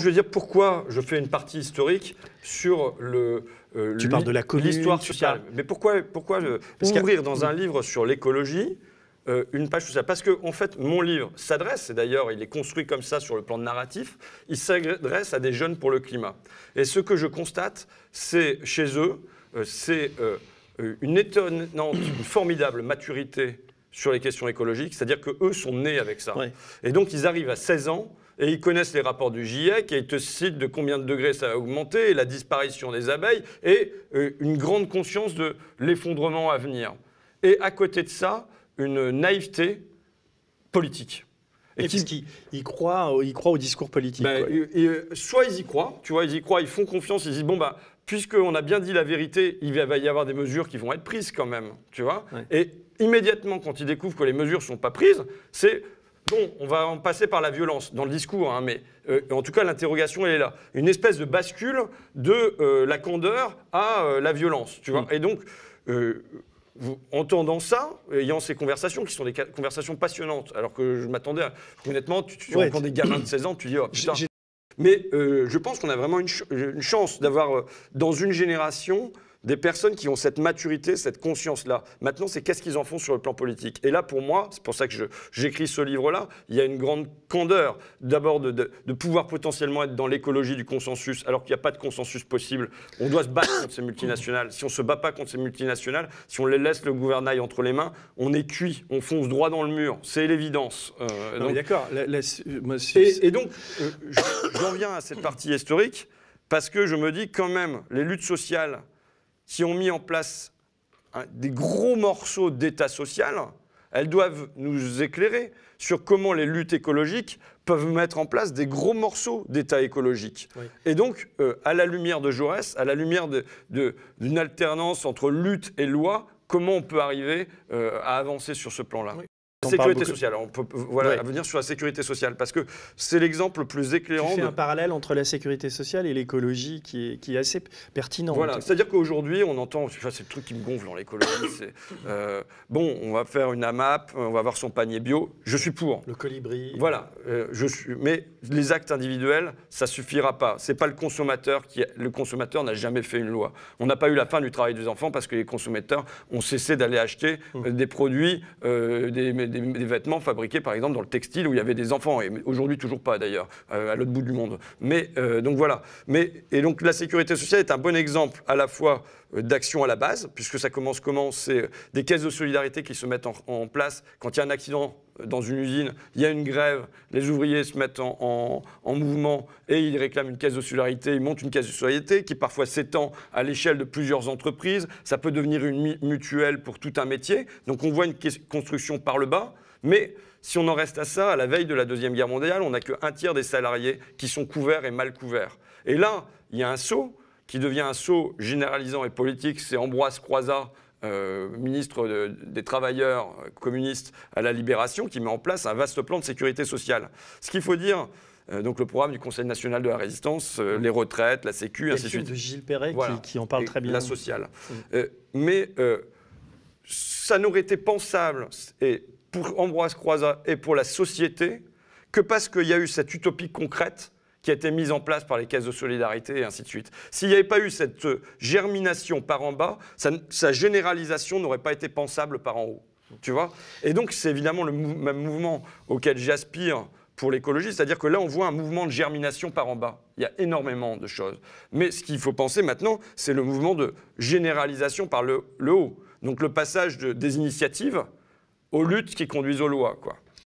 Je veux dire pourquoi je fais une partie historique sur tu parles de la commune, l'histoire sociale. Mais pourquoi ouvrir dans un livre sur l'écologie une page sociale? Parce que en fait, mon livre s'adresse, et d'ailleurs il est construit comme ça sur le plan narratif, il s'adresse à des jeunes pour le climat. Et ce que je constate, c'est chez eux, c'est une étonnante, une formidable maturité sur les questions écologiques, c'est-à-dire qu'eux sont nés avec ça. Ouais. Et donc ils arrivent à 16 ans, et ils connaissent les rapports du GIEC, et ils te citent de combien de degrés ça a augmenté, et la disparition des abeilles, et une grande conscience de l'effondrement à venir. Et à côté de ça, une naïveté politique. Et qu'ils croient au discours politique. Soit ils y croient, tu vois, ils font confiance, ils disent, bon, bah, puisqu'on a bien dit la vérité, il va y avoir des mesures qui vont être prises quand même, tu vois. Ouais. Et immédiatement, quand ils découvrent que les mesures ne sont pas prises, c'est... Bon, on va en passer par la violence dans le discours, hein, mais en tout cas, l'interrogation, elle est là. Une espèce de bascule de la candeur à la violence, tu vois. Et donc, entendant ça, ayant ces conversations, qui sont des conversations passionnantes, alors que je m'attendais à... Honnêtement, tu rencontres des gamins de 16 ans, tu dis, oh putain... Mais je pense qu'on a vraiment une chance d'avoir, dans une génération... des personnes qui ont cette maturité, cette conscience-là. Maintenant, c'est qu'est-ce qu'ils en font sur le plan politique. Et là, pour moi, c'est pour ça que j'écris ce livre-là, il y a une grande candeur, d'abord de pouvoir potentiellement être dans l'écologie du consensus, alors qu'il n'y a pas de consensus possible. On doit se battre contre ces multinationales. Si on ne se bat pas contre ces multinationales, si on les laisse le gouvernail entre les mains, on est cuit, on fonce droit dans le mur. C'est l'évidence. D'accord. Et donc, j'en viens à cette partie historique, parce que je me dis quand même, les luttes sociales qui ont mis en place des gros morceaux d'État social, elles doivent nous éclairer sur comment les luttes écologiques peuvent mettre en place des gros morceaux d'État écologique. Oui. Et donc, à la lumière de Jaurès, à la lumière d'une alternance entre lutte et loi, comment on peut arriver à avancer sur ce plan-là? Oui. Sécurité sociale. On peut venir sur la sécurité sociale, parce que c'est l'exemple le plus éclairant. Tu fais un parallèle entre la sécurité sociale et l'écologie qui est assez pertinent. Voilà, c'est-à-dire qu'aujourd'hui, on entend, c'est le truc qui me gonfle dans l'écologie, c'est bon, on va faire une AMAP, on va avoir son panier bio, je suis pour. Le colibri. Voilà, mais les actes individuels, ça suffira pas. C'est pas le consommateur le consommateur n'a jamais fait une loi. On n'a pas eu la fin du travail des enfants parce que les consommateurs ont cessé d'aller acheter des produits, des vêtements fabriqués par exemple dans le textile où il y avait des enfants, et aujourd'hui toujours pas d'ailleurs, à l'autre bout du monde. Mais donc voilà. Et donc la sécurité sociale est un bon exemple à la fois d'action à la base, puisque ça commence comment? C'est des caisses de solidarité qui se mettent en place. Quand il y a un accident dans une usine, il y a une grève, les ouvriers se mettent en mouvement et ils réclament une caisse de solidarité, ils montent une caisse de solidarité qui parfois s'étend à l'échelle de plusieurs entreprises. Ça peut devenir une mutuelle pour tout un métier. Donc on voit une construction par le bas, mais si on en reste à ça, à la veille de la Deuxième Guerre mondiale, on n'a qu'un tiers des salariés qui sont couverts et mal couverts. Et là, il y a un saut qui devient un saut généralisant et politique, c'est Ambroise Croizat, ministre des travailleurs communistes à la Libération, qui met en place un vaste plan de sécurité sociale. Ce qu'il faut dire, donc le programme du Conseil national de la résistance, les retraites, la Sécu, ainsi de suite. De Gilles Perret, voilà, qui en parle très bien. La sociale. Mais ça n'aurait été pensable, et pour Ambroise Croizat et pour la société, que parce qu'il y a eu cette utopie concrète qui a été mise en place par les caisses de solidarité et ainsi de suite. S'il n'y avait pas eu cette germination par en bas, sa généralisation n'aurait pas été pensable par en haut. Tu vois? Et donc, c'est évidemment le même mouvement auquel j'aspire pour l'écologie, c'est-à-dire que là, on voit un mouvement de germination par en bas. Il y a énormément de choses. Mais ce qu'il faut penser maintenant, c'est le mouvement de généralisation par le haut. Donc, le passage des initiatives aux luttes qui conduisent aux lois, quoi.